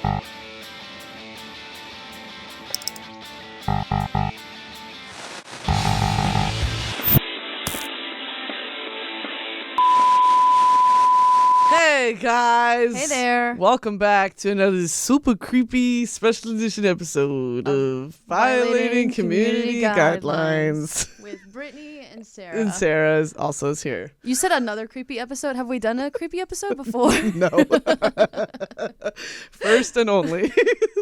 Hey guys! Hey there! Welcome back to another super creepy special edition episode of Violating Community Guidelines. With Brittany and Sarah. And Sarah also is here. You said another creepy episode. Have we done a creepy episode before? No. First and only.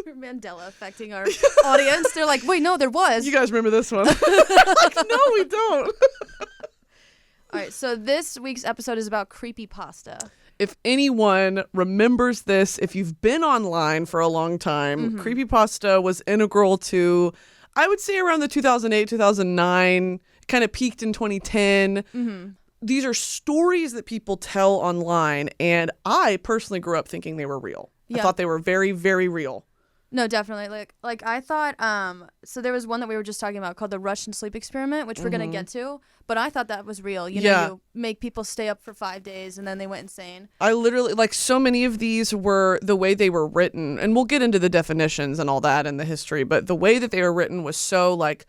We're Mandela affecting our audience. They're like, wait, no, there was. You guys remember this one? Like, no, we don't. All right, so this week's episode is about creepypasta. If anyone remembers this, if you've been online for a long time, creepypasta was integral to, I would say, around the 2008, 2009, kind of peaked in 2010. These are stories that people tell online, and I personally grew up thinking they were real. Yeah. I thought they were very, very real. No, definitely. Like I thought, so there was one that we were just talking about called the Russian sleep experiment, which we're going to get to, but I thought that was real. You know, you make people stay up for 5 days and then they went insane. I literally, like, so many of these were the way they were written, and we'll get into the definitions and all that and the history, but the way that they were written was so like,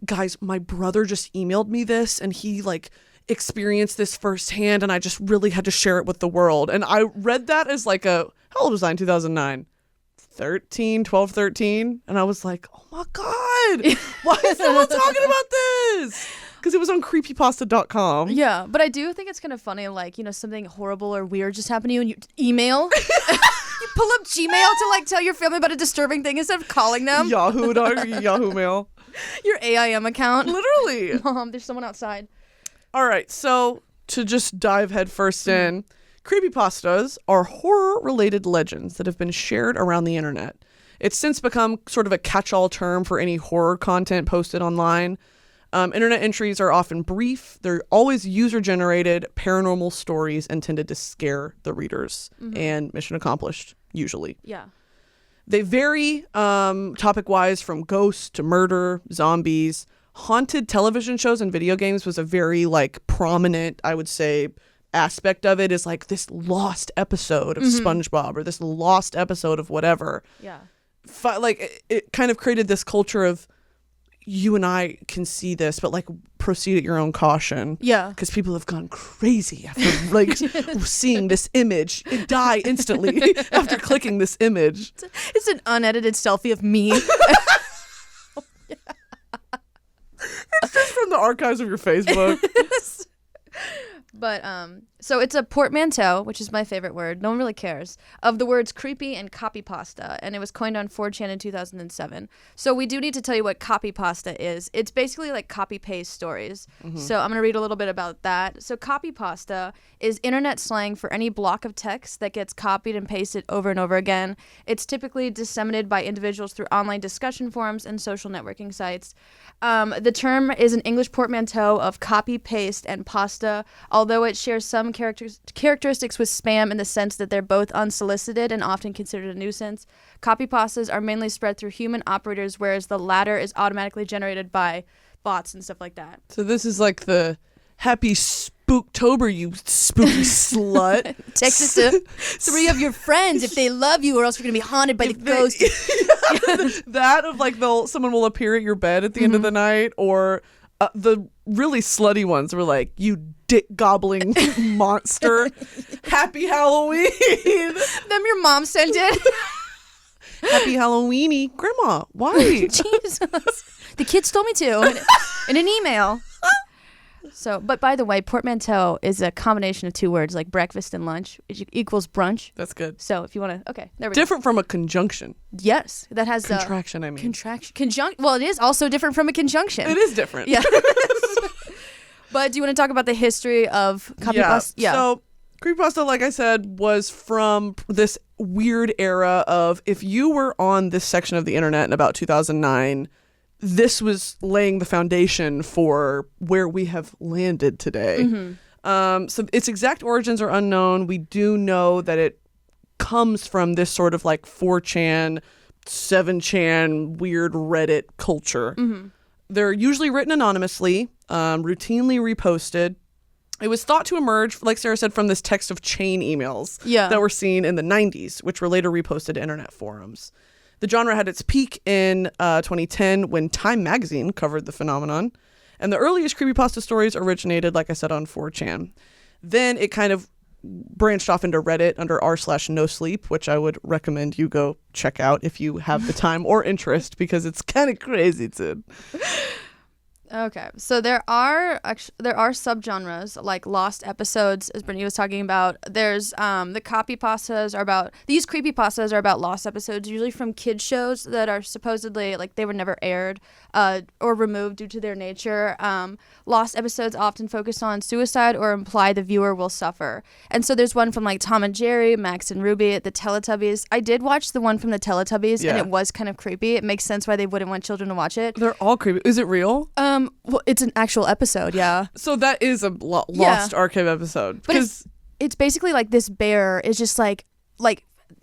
guys, my brother just emailed me this and he like experienced this firsthand and I just really had to share it with the world. And I read that as like how old was I in 2009? 12, 13. And I was like, oh my God, why is someone talking about this? Because it was on creepypasta.com. Yeah, but I do think it's kind of funny, like, you know, something horrible or weird just happened to you and you email. You pull up Gmail to like tell your family about a disturbing thing instead of calling them. Yahoo Mail. Your AIM account. Literally. Mom, there's someone outside. All right, so to just dive headfirst in, creepypastas are horror-related legends that have been shared around the internet. It's since become sort of a catch-all term for any horror content posted online. Internet entries are often brief. They're always user-generated paranormal stories intended to scare the readers. And mission accomplished, usually. Yeah. They vary topic-wise from ghosts to murder, zombies. Haunted television shows and video games was a very like prominent, I would say, aspect of it, is like this lost episode of SpongeBob or this lost episode of whatever. Yeah. Like it kind of created this culture of you and I can see this, but like proceed at your own caution. Yeah. Because people have gone crazy after like seeing this image. It die instantly after clicking this image. It's an unedited selfie of me. It's just from the archives of your Facebook. But so it's a portmanteau, which is my favorite word. No one really cares, of the words creepy and copypasta, and it was coined on 4chan in 2007. So we do need to tell you what copypasta is. It's basically like copy-paste stories. So I'm going to read a little bit about that. So copypasta is internet slang for any block of text that gets copied and pasted over and over again. It's typically disseminated by individuals through online discussion forums and social networking sites. The term is an English portmanteau of copy, paste, and pasta, although it shares some characteristics with spam in the sense that they're both unsolicited and often considered a nuisance. Copypastas are mainly spread through human operators, whereas the latter is automatically generated by bots and stuff like that. So this is like the happy Spooktober, you spooky slut. Text it to 3 of your friends if they love you, or else you're going to be haunted by the ghost. That of like someone will appear at your bed at the end of the night, or the really slutty ones were like, you dick gobbling monster. Happy Halloween. Them your mom sent it. Happy Halloweeny. Grandma, why? Jesus. The kids told me to in an email. So, but by the way, portmanteau is a combination of 2 words, like breakfast and lunch, which equals brunch. That's good. So if you want to, okay, there we go. Different from a conjunction. Yes, that has contraction. Well, it is also different from a conjunction. It is different. Yeah. But do you want to talk about the history of copypasta? Yeah. So creepypasta, like I said, was from this weird era of, if you were on this section of the internet in about 2009, this was laying the foundation for where we have landed today. So its exact origins are unknown. We do know that it comes from this sort of like 4chan, 7chan, weird Reddit culture. They're usually written anonymously, routinely reposted, It was thought to emerge, like Sarah said, from this text of chain emails Yeah. that were seen in the 90s, which were later reposted to internet forums. The genre had its peak in 2010 when Time magazine covered the phenomenon. And the earliest creepypasta stories originated, like I said, on 4chan. Then it kind of branched off into Reddit under r/nosleep, which I would recommend you go check out if you have the time or interest, because it's kind of crazy, dude. Okay, so there are subgenres like lost episodes, as Brittany was talking about. There's the copypastas are about, these creepypastas are about lost episodes, usually from kids shows that are supposedly like they were never aired or removed due to their nature. Lost episodes often focus on suicide or imply the viewer will suffer. And so there's one from like Tom and Jerry, Max and Ruby, the Teletubbies. I did watch the one from the Teletubbies, and it was kind of creepy. It makes sense why they wouldn't want children to watch it. They're all creepy. Is it real? Well, it's an actual episode, yeah. So that is a lost archive episode. But it's basically like this bear is just like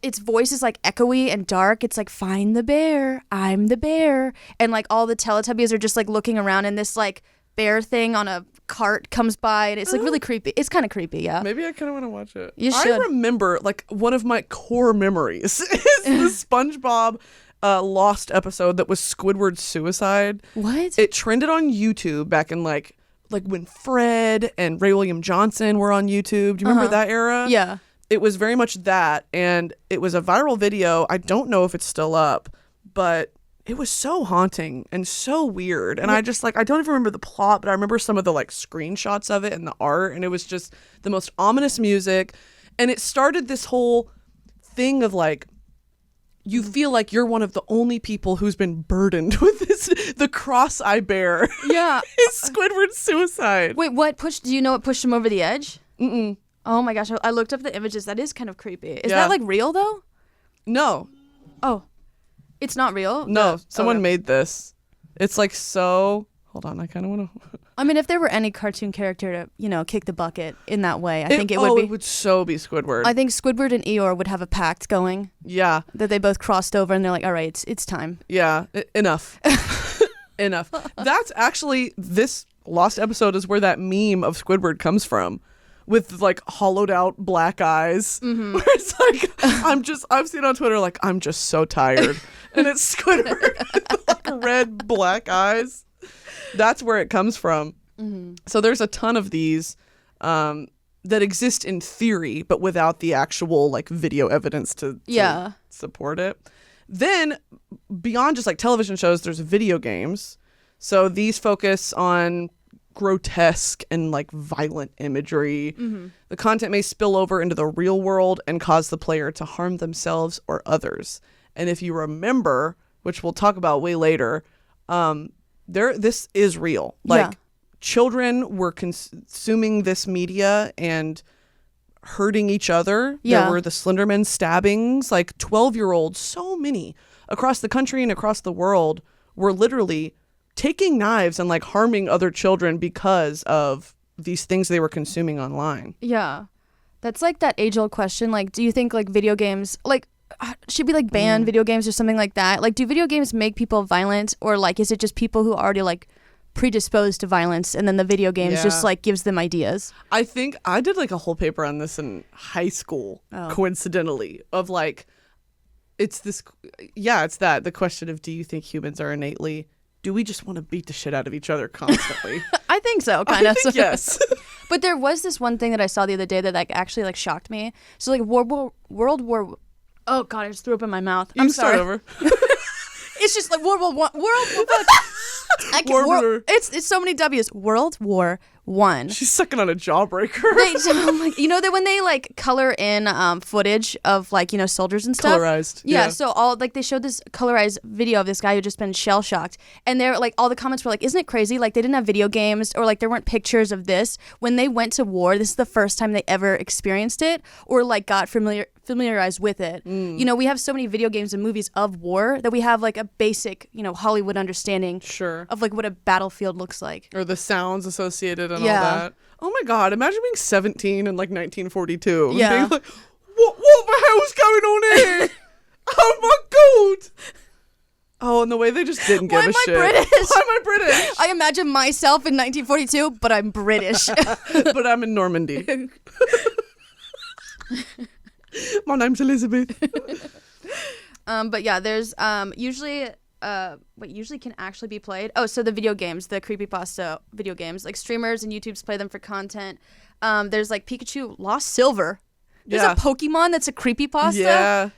its voice is like echoey and dark. It's like, find the bear, I'm the bear. And like all the Teletubbies are just like looking around, and this like bear thing on a cart comes by, and it's like really creepy. It's kind of creepy, yeah. Maybe I kind of want to watch it. You should. I remember like one of my core memories is the SpongeBob lost episode that was Squidward's suicide. What? It trended on YouTube back in like when Fred and Ray William Johnson were on YouTube. Do you remember that era? Yeah. It was very much that, and it was a viral video. I don't know if it's still up, but it was so haunting and so weird. And I just like, I don't even remember the plot, but I remember some of the like screenshots of it and the art, and it was just the most ominous music. And it started this whole thing of like, you feel like you're one of the only people who's been burdened with the cross I bear. Yeah. Is Squidward's suicide. Wait, do you know what pushed him over the edge? Mm-mm. Oh my gosh, I looked up the images. That is kind of creepy. Is Yeah. that like real though? No. Oh, it's not real? No, someone made this. It's like so... Hold on, I kind of want to... I mean, if there were any cartoon character to, kick the bucket in that way, I think it would be... it would so be Squidward. I think Squidward and Eeyore would have a pact going. Yeah. That they both crossed over, and they're like, all right, it's time. Yeah, enough. Enough. That's actually... This lost episode is where that meme of Squidward comes from. With like hollowed out black eyes. Mm-hmm. Where it's like, I've seen on Twitter like, I'm just so tired. And it's Squidward with like red black eyes. That's where it comes from. Mm-hmm. So there's a ton of these that exist in theory, but without the actual like video evidence to support it. Then beyond just like television shows, there's video games. So these focus on grotesque and like violent imagery. Mm-hmm. The content may spill over into the real world and cause the player to harm themselves or others. And if you remember, which we'll talk about way later, this is real. Like children were consuming this media and hurting each other. Yeah. There were the Slenderman stabbings, like 12-year-olds, so many across the country and across the world were literally taking knives and like harming other children because of these things they were consuming online. Yeah. That's like that age-old question. Like, do you think like video games like should be like banned video games or something like that? Like, do video games make people violent, or like is it just people who are already like predisposed to violence, and then the video games just like gives them ideas? I think I did like a whole paper on this in high school, coincidentally, of like it's that the question of, do you think humans are innately, do we just want to beat the shit out of each other constantly? I think so, kind of. Yes. But there was this one thing that I saw the other day that like actually like shocked me. So like World War. Oh God, I just threw up in my mouth. I'm sorry. Start over. It's just like World War One. It's so many W's. World War One. She's sucking on a jawbreaker. When they like color in footage of like soldiers and stuff. Colorized. Yeah. So all like they showed this colorized video of this guy who just been shell shocked, and they're like all the comments were like, "Isn't it crazy? Like they didn't have video games, or like there weren't pictures of this when they went to war. This is the first time they ever experienced it, or like got familiarized with it. We have so many video games and movies of war that we have like a basic Hollywood understanding of like what a battlefield looks like, or the sounds associated and all that. Oh my God, imagine being 17 in like 1942 and being like, what the hell's going on here? Oh my God. Oh, and the way they just didn't give a shit. British? Why am I British? I imagine myself in 1942, but I'm British. But I'm in Normandy. My name's Elizabeth. But yeah, there's usually what usually can actually be played. Oh, so the video games, the creepypasta video games, like streamers and YouTubes play them for content. There's like Pikachu Lost Silver. There's a Pokemon that's a creepypasta. Yeah.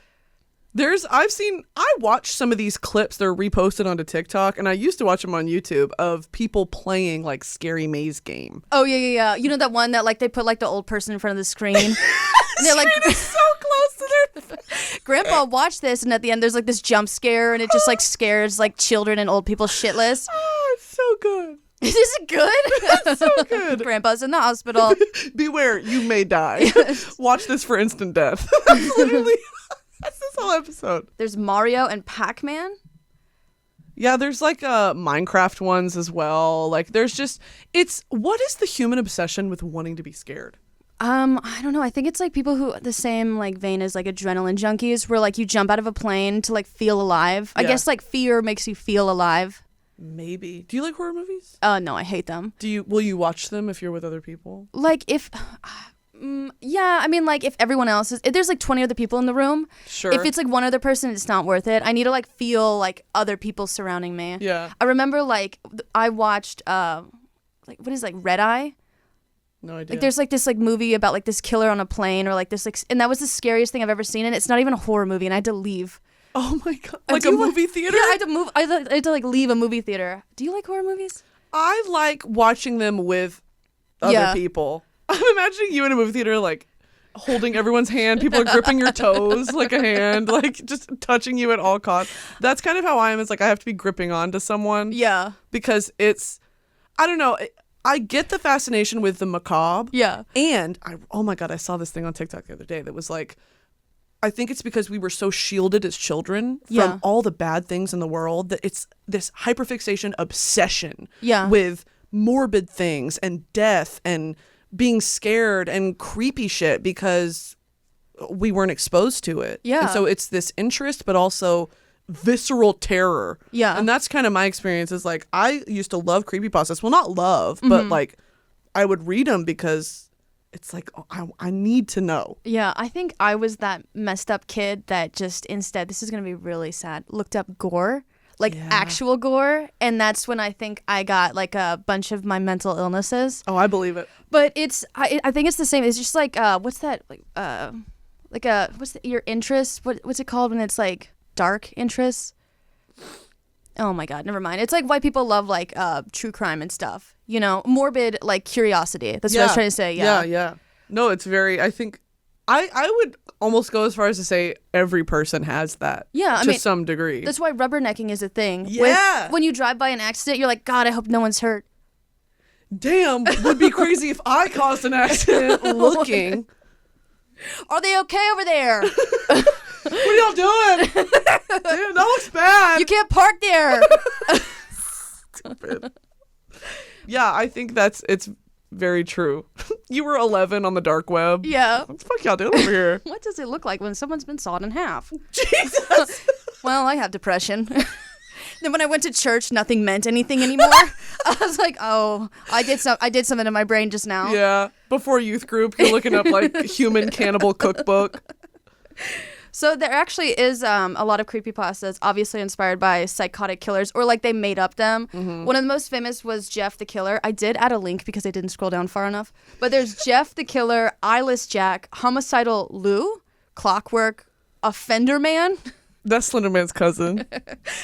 I watched some of these clips that are reposted onto TikTok, and I used to watch them on YouTube of people playing like Scary Maze game. Oh yeah. You know that one that like they put like the old person in front of the screen. And they're like so close to their Grandpa, watch this, and at the end there's like this jump scare, and it just like scares like children and old people shitless. Oh, it's so good. Is it good? It's so good. Grandpa's in the hospital. Beware, you may die. Watch this for instant death. Literally, that's this whole episode. There's Mario and Pac-Man. Yeah, there's like Minecraft ones as well. Like there's just, what is the human obsession with wanting to be scared? I don't know. I think it's like people who the same like vein as like adrenaline junkies, where like you jump out of a plane to like feel alive. I guess like fear makes you feel alive. Maybe. Do you like horror movies? No, I hate them. Will you watch them if you're with other people? Like if, yeah, I mean like if everyone else if there's like 20 other people in the room. Sure. If it's like one other person, it's not worth it. I need to like feel like other people surrounding me. Yeah. I remember like I watched like what is like Red Eye. No idea. Like there's like this like movie about like this killer on a plane or like this like and that was the scariest thing I've ever seen, and it's not even a horror movie, and I had to leave. Oh my god! Like a movie theater? Yeah, I had to like leave a movie theater. Do you like horror movies? I like watching them with other people. I'm imagining you in a movie theater, like holding everyone's hand. People are gripping your toes like a hand, like just touching you at all costs. That's kind of how I am. It's like I have to be gripping onto someone. Yeah. Because I don't know. I get the fascination with the macabre. Yeah. And oh my god, I saw this thing on TikTok the other day that was like, I think it's because we were so shielded as children from all the bad things in the world that it's this hyperfixation obsession with morbid things and death and being scared and creepy shit because we weren't exposed to it. Yeah. And so it's this interest, but also visceral terror. Yeah. And that's kind of my experience is like, I used to love creepypastas. Well, not love, but like I would read them because it's like, oh, I need to know. Yeah, I think I was that messed up kid that just instead, this is going to be really sad, looked up gore, like actual gore. And that's when I think I got like a bunch of my mental illnesses. Oh, I believe it. But I think it's the same. It's just like, what's that? What's your interest? What's it called when it's like dark interests? Oh my God, never mind. It's like why people love like true crime and stuff. You know, morbid like curiosity. That's what I was trying to say. Yeah. No, it's very. I think I would almost go as far as to say every person has that. Yeah, I to mean, some degree. That's why rubbernecking is a thing. Yeah. When you drive by an accident, you're like, God, I hope no one's hurt. Damn, would be crazy if I caused an accident looking. Are they okay over there? What are y'all doing? Damn, that looks bad. You can't park there. Stupid. Yeah, I think it's very true. You were 11 on the dark web. Yeah. What the fuck y'all doing over here? What does it look like when someone's been sawed in half? Jesus. Well, I have depression. Then when I went to church, nothing meant anything anymore. I was like, oh, I did something to my brain just now. Yeah. Before youth group, you're looking up like human cannibal cookbook. So there actually is a lot of creepypastas obviously inspired by psychotic killers, or like they made up them. Mm-hmm. One of the most famous was Jeff the Killer. I did add a link because I didn't scroll down far enough. But there's Jeff the Killer, Eyeless Jack, Homicidal Lou, Clockwork, Offender Man. That's Slenderman's cousin.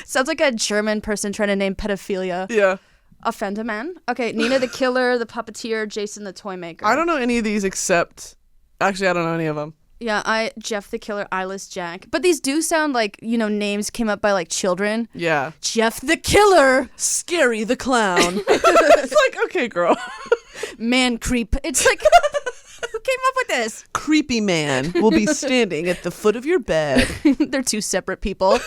Sounds like a German person trying to name pedophilia. Yeah. Offender Man. Okay, Nina the Killer, the Puppeteer, Jason the Toymaker. I don't know any of these except... Actually, I don't know any of them. Yeah, Jeff the Killer, Eyeless Jack. But these do sound like, you know, names came up by like children. Yeah. Jeff the Killer. Scary the Clown. It's like, okay, girl. Man Creep. It's like, who came up with this? Creepy Man will be standing at the foot of your bed. They're two separate people.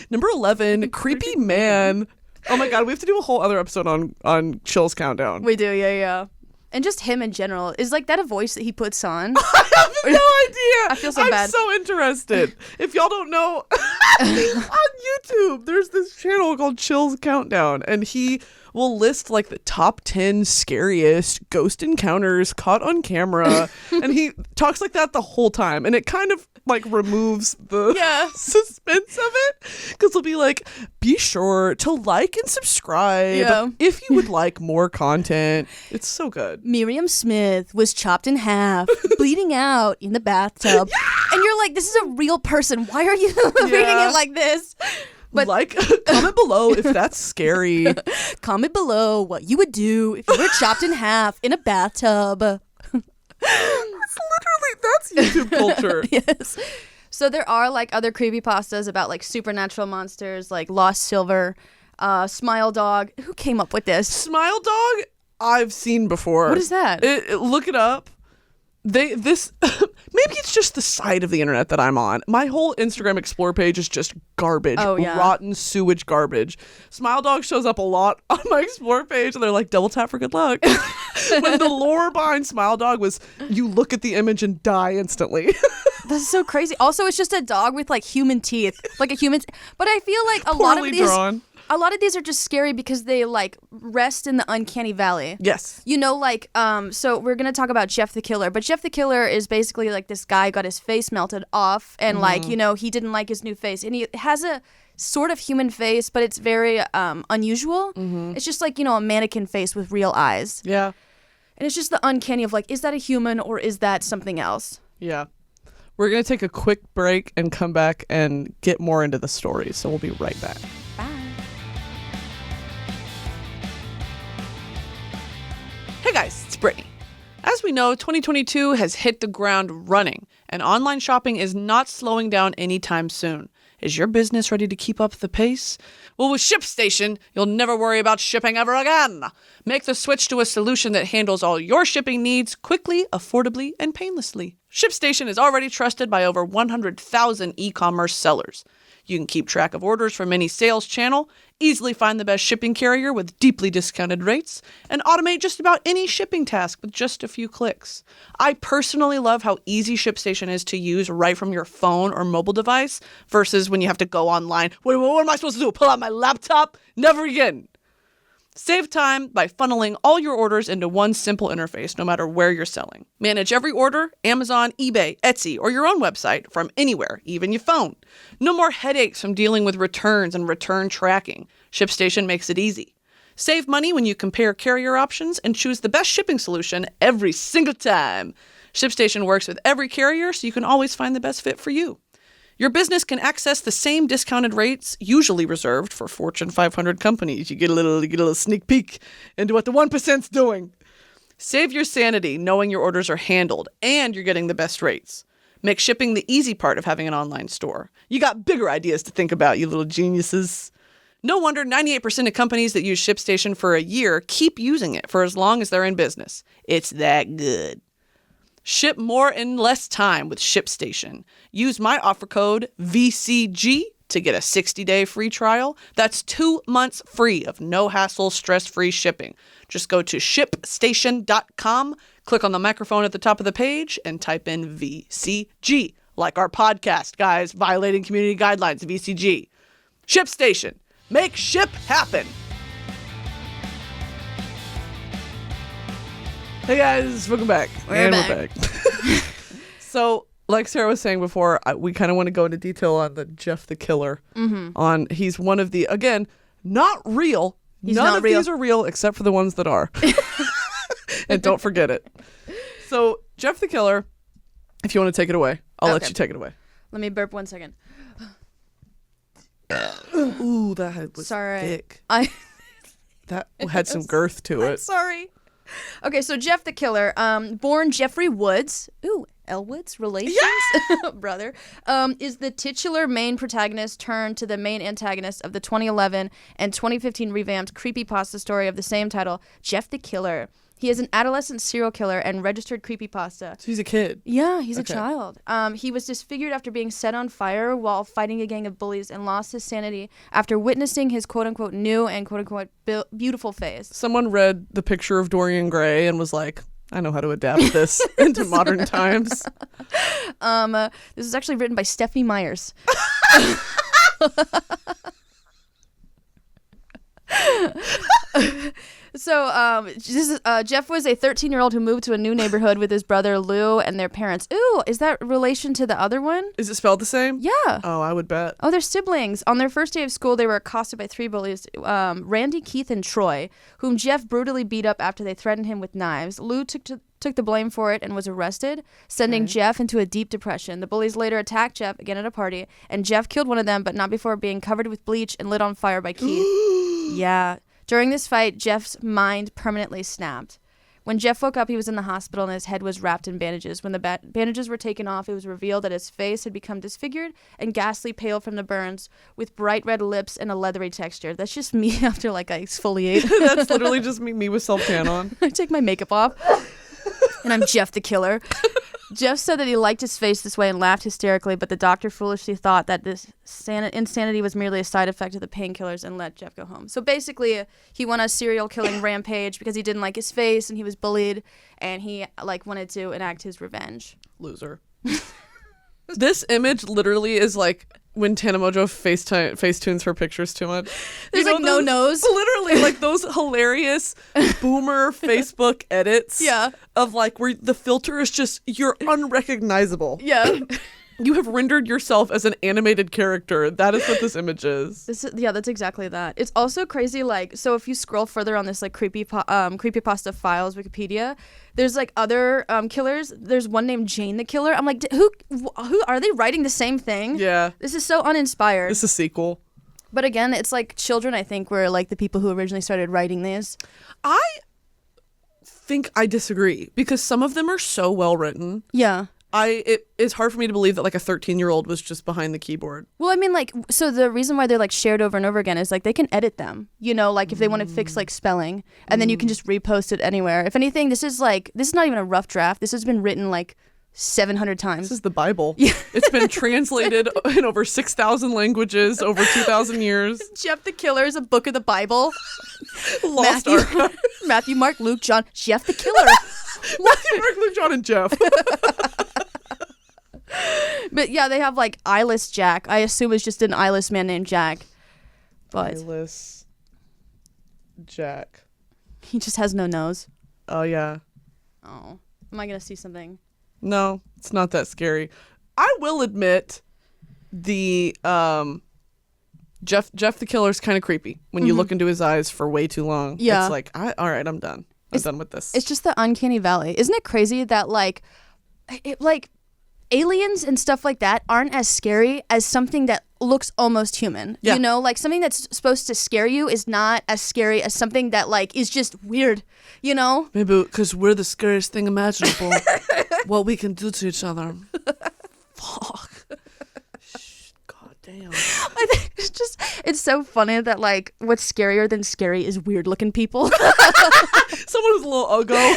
Number 11, Creepy Man. Oh my God, we have to do a whole other episode on Chill's Countdown. We do, yeah. And just him in general. Is like that a voice that he puts on? I have no idea. I feel so bad. I'm so interested. If y'all don't know, on YouTube. There's this channel called Chill's Countdown, and he will list like the top 10 scariest ghost encounters caught on camera. And he talks like that the whole time. And it kind of like removes the suspense of it. Because he'll be like, be sure to like and subscribe if you would like more content. It's so good. Miriam Smith was chopped in half, bleeding out in the bathtub. And you're like, this is a real person. Why are you reading it like this? But comment below if that's scary. Comment below what you would do if you were chopped in half in a bathtub. That's YouTube culture. Yes. So there are like other creepypastas about like supernatural monsters, like Lost Silver, Smile Dog. Who came up with this? Smile Dog, I've seen before. What is that? Look it up. Maybe it's just the side of the internet that I'm on. My whole Instagram Explore page is just garbage, rotten sewage garbage. Smile Dog shows up a lot on my Explore page, and they're like, double tap for good luck. When the lore behind Smile Dog was you look at the image and die instantly. That's so crazy. Also, it's just a dog with like human teeth, like a human. But I feel like a lot of these. Drawn. A lot of these are just scary because they like rest in the uncanny valley. Yes. You know, like, so we're going to talk about Jeff the Killer, but Jeff the Killer is basically like this guy got his face melted off and like, you know, he didn't like his new face and he has a sort of human face, but it's very unusual. It's just like, you know, a mannequin face with real eyes. Yeah. And it's just the uncanny of like, is that a human or is that something else? Yeah. We're going to take a quick break and come back and get more into the story. So we'll be right back. Hey guys, it's Brittany. As we know, 2022 has hit the ground running, and online shopping is not slowing down anytime soon. Is your business ready to keep up the pace? Well, with ShipStation, you'll never worry about shipping ever again. Make the switch to a solution that handles all your shipping needs quickly, affordably, and painlessly. ShipStation is already trusted by over 100,000 e-commerce sellers. You can keep track of orders from any sales channel, easily find the best shipping carrier with deeply discounted rates, and automate just about any shipping task with just a few clicks. I personally love how easy ShipStation is to use right from your phone or mobile device versus when you have to go online. What am I supposed to do? Pull out my laptop? Never again. Save time by funneling all your orders into one simple interface, no matter where you're selling. Manage every order, Amazon, eBay, Etsy, or your own website from anywhere, even your phone. No more headaches from dealing with returns and return tracking. ShipStation makes it easy. Save money when you compare carrier options and choose the best shipping solution every single time. ShipStation works with every carrier, so you can always find the best fit for you. Your business can access the same discounted rates usually reserved for Fortune 500 companies. You get a little sneak peek into what the 1%'s doing. Save your sanity knowing your orders are handled and you're getting the best rates. Make shipping the easy part of having an online store. You got bigger ideas to think about, you little geniuses. No wonder 98% of companies that use ShipStation for a year keep using it for as long as they're in business. It's that good. Ship more in less time with ShipStation. Use my offer code VCG to get a 60-day free trial. That's 2 months free of no hassle, stress-free shipping. Just go to ShipStation.com, click on the microphone at the top of the page, and type in VCG, like our podcast, guys, Violating Community Guidelines, VCG. ShipStation. Make ship happen. Hey guys, welcome back. We're back. So, like Sarah was saying before, we kind of want to go into detail on the Jeff the Killer. He's one of the, again, not real. None of these are real except for the ones that are. And don't forget it. So, Jeff the Killer, if you want to take it away, I'll let you take it away. Let me burp 1 second. Ooh, that was thick. That had some girth to it. Sorry. Okay, so Jeff the Killer, born Jeffrey Woods, Elwood's relations brother, is the titular main protagonist turned to the main antagonist of the 2011 and 2015 revamped creepypasta story of the same title, Jeff the Killer. He is an adolescent serial killer and registered creepypasta. So he's a kid? Yeah, he's a child. He was disfigured after being set on fire while fighting a gang of bullies and lost his sanity after witnessing his quote-unquote new and quote-unquote beautiful face. Someone read the picture of Dorian Gray and was like, I know how to adapt this into modern times. This is actually written by Stephanie Myers. So Jeff was a 13-year-old who moved to a new neighborhood with his brother Lou and their parents. Ooh, is that relation to the other one? Is it spelled the same? Yeah. Oh, I would bet. Oh, they're siblings. On their first day of school, they were accosted by 3 bullies, Randy, Keith, and Troy, whom Jeff brutally beat up after they threatened him with knives. Lou took the blame for it and was arrested, sending Jeff into a deep depression. The bullies later attacked Jeff again at a party, and Jeff killed one of them, but not before being covered with bleach and lit on fire by Keith. Yeah. During this fight, Jeff's mind permanently snapped. When Jeff woke up, he was in the hospital and his head was wrapped in bandages. When the bandages were taken off, it was revealed that his face had become disfigured and ghastly pale from the burns, with bright red lips and a leathery texture. That's just me after I exfoliate. That's literally just me with self-tan on. I take my makeup off, and I'm Jeff the killer. Jeff said that he liked his face this way and laughed hysterically, but the doctor foolishly thought that this insanity was merely a side effect of the painkillers and let Jeff go home. So basically, he went on a serial killing rampage because he didn't like his face and he was bullied, and he wanted to enact his revenge. Loser. This image literally is when Tana Mojo facetunes her pictures too much. There's no nose. Literally those hilarious boomer Facebook edits. Yeah. Of where the filter is just, you're unrecognizable. Yeah. You have rendered yourself as an animated character. That is what this image is. That's exactly that. It's also crazy. So if you scroll further on this creepypasta files Wikipedia, there's other killers. There's one named Jane the Killer. I'm like, who are they writing the same thing? Yeah. This is so uninspired. This is a sequel. But again, it's children, I think, were the people who originally started writing these. I think I disagree because some of them are so well written. Yeah. It's hard for me to believe that a 13-year-old was just behind the keyboard. Well, I mean, so the reason why they're shared over and over again is they can edit them, if they want to fix spelling, and then you can just repost it anywhere. If anything, this is not even a rough draft. This has been written 700 times. This is the Bible. Yeah. It's been translated in over 6,000 languages over 2,000 years. Jeff the Killer is a book of the Bible. Lost Archive. Matthew, Mark, Luke, John, Jeff the Killer. Matthew, Mark, Luke, John, and Jeff. But yeah, they have Eyeless Jack. I assume it's just an eyeless man named Jack. But Eyeless Jack. He just has no nose. Oh yeah. Oh, am I gonna see something? No, it's not that scary. I will admit, the Jeff the Killer's kind of creepy when you look into his eyes for way too long. Yeah. It's all right, I'm done. I'm done with this. It's just the uncanny valley. Isn't it crazy that aliens and stuff like that aren't as scary as something that looks almost human? Yeah. Something that's supposed to scare you is not as scary as something that is just weird, Maybe because we're the scariest thing imaginable. What we can do to each other. Fuck. God damn. I think it's so funny that what's scarier than scary is weird looking people. Someone who's a little uggo.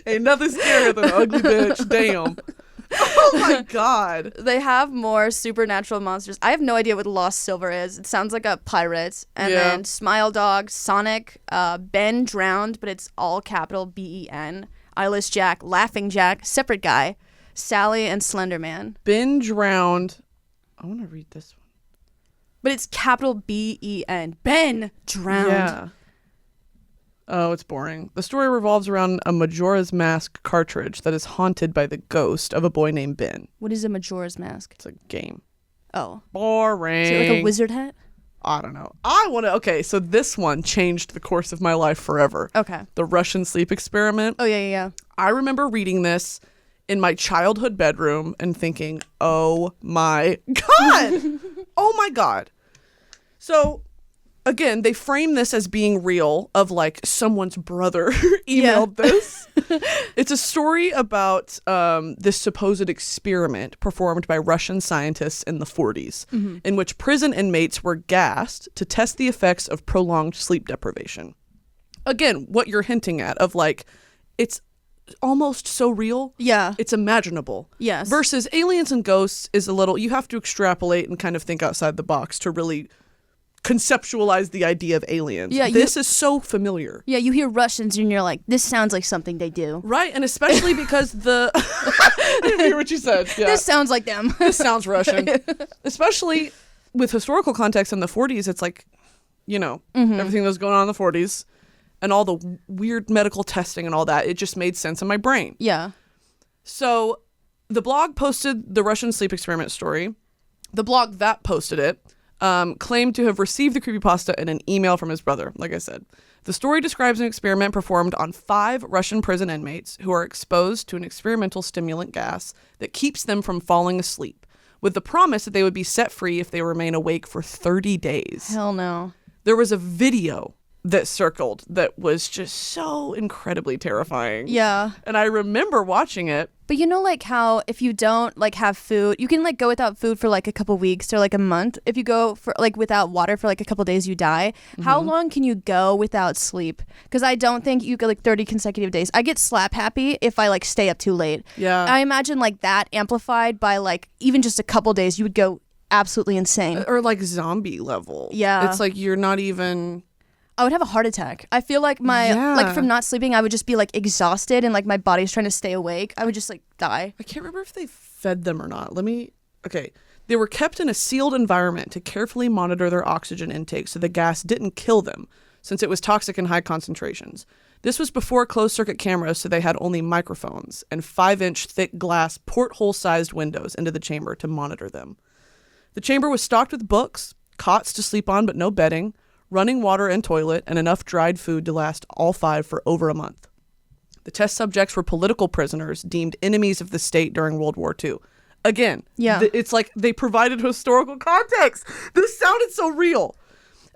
Ain't nothing scarier than an ugly bitch. Damn. Oh my God. They have more supernatural monsters. I have no idea what Lost Silver is. It sounds like a pirate. And then Smile Dog, Sonic, Ben Drowned, but it's all capital Ben. Eyeless Jack, Laughing Jack, Separate Guy, Sally, and Slenderman. Ben Drowned. I want to read this one. But it's capital Ben. Ben Drowned. Yeah. Oh, it's boring. The story revolves around a Majora's Mask cartridge that is haunted by the ghost of a boy named Ben. What is a Majora's Mask? It's a game. Oh. Boring. Is it a wizard hat? I don't know. Okay, so this one changed the course of my life forever. Okay. The Russian sleep experiment. Oh, yeah. I remember reading this in my childhood bedroom and thinking, oh my God. Oh my God. So again, they frame this as being real, of someone's brother emailed this. It's a story about this supposed experiment performed by Russian scientists in the 40s, in which prison inmates were gassed to test the effects of prolonged sleep deprivation. Again, what you're hinting at of it's almost so real. Yeah. It's imaginable. Yes. Versus aliens and ghosts is you have to extrapolate and kind of think outside the box to really conceptualize the idea of aliens. Yeah, this is so familiar. Yeah, you hear Russians and you're like, this sounds like something they do. Right, and especially because I didn't hear what you said. Yeah. This sounds like them. This sounds Russian. Especially with historical context in the 40s, it's like, you know, everything that was going on in the 40s and all the weird medical testing and all that, it just made sense in my brain. Yeah. So the blog posted the Russian sleep experiment story. The blog that posted it claimed to have received the creepypasta in an email from his brother, like I said. The story describes an experiment performed on 5 Russian prison inmates who are exposed to an experimental stimulant gas that keeps them from falling asleep, with the promise that they would be set free if they remain awake for 30 days. Hell no. There was a video that circled that was just so incredibly terrifying. Yeah. And I remember watching it. But you know, like how if you don't like have food, you can like go without food for like a couple weeks or like a month. If you go for like without water for like a couple days, you die. How long can you go without sleep? Because I don't think you get like 30 consecutive days. I get slap happy if I like stay up too late. Yeah. I imagine like that amplified by like even just a couple days, you would go absolutely insane. Or like zombie level. Yeah. It's like you're not even... I would have a heart attack. I feel like like from not sleeping, I would just be like exhausted and like my body's trying to stay awake. I would just like die. I can't remember if they fed them or not. Okay. They were kept in a sealed environment to carefully monitor their oxygen intake so the gas didn't kill them, since it was toxic in high concentrations. This was before closed-circuit cameras, so they had only microphones and 5-inch thick glass porthole-sized windows into the chamber to monitor them. The chamber was stocked with books, cots to sleep on but no bedding, running water and toilet, and enough dried food to last all 5 for over a month. The test subjects were political prisoners deemed enemies of the state during World War II. Again, it's like they provided historical context. This sounded so real.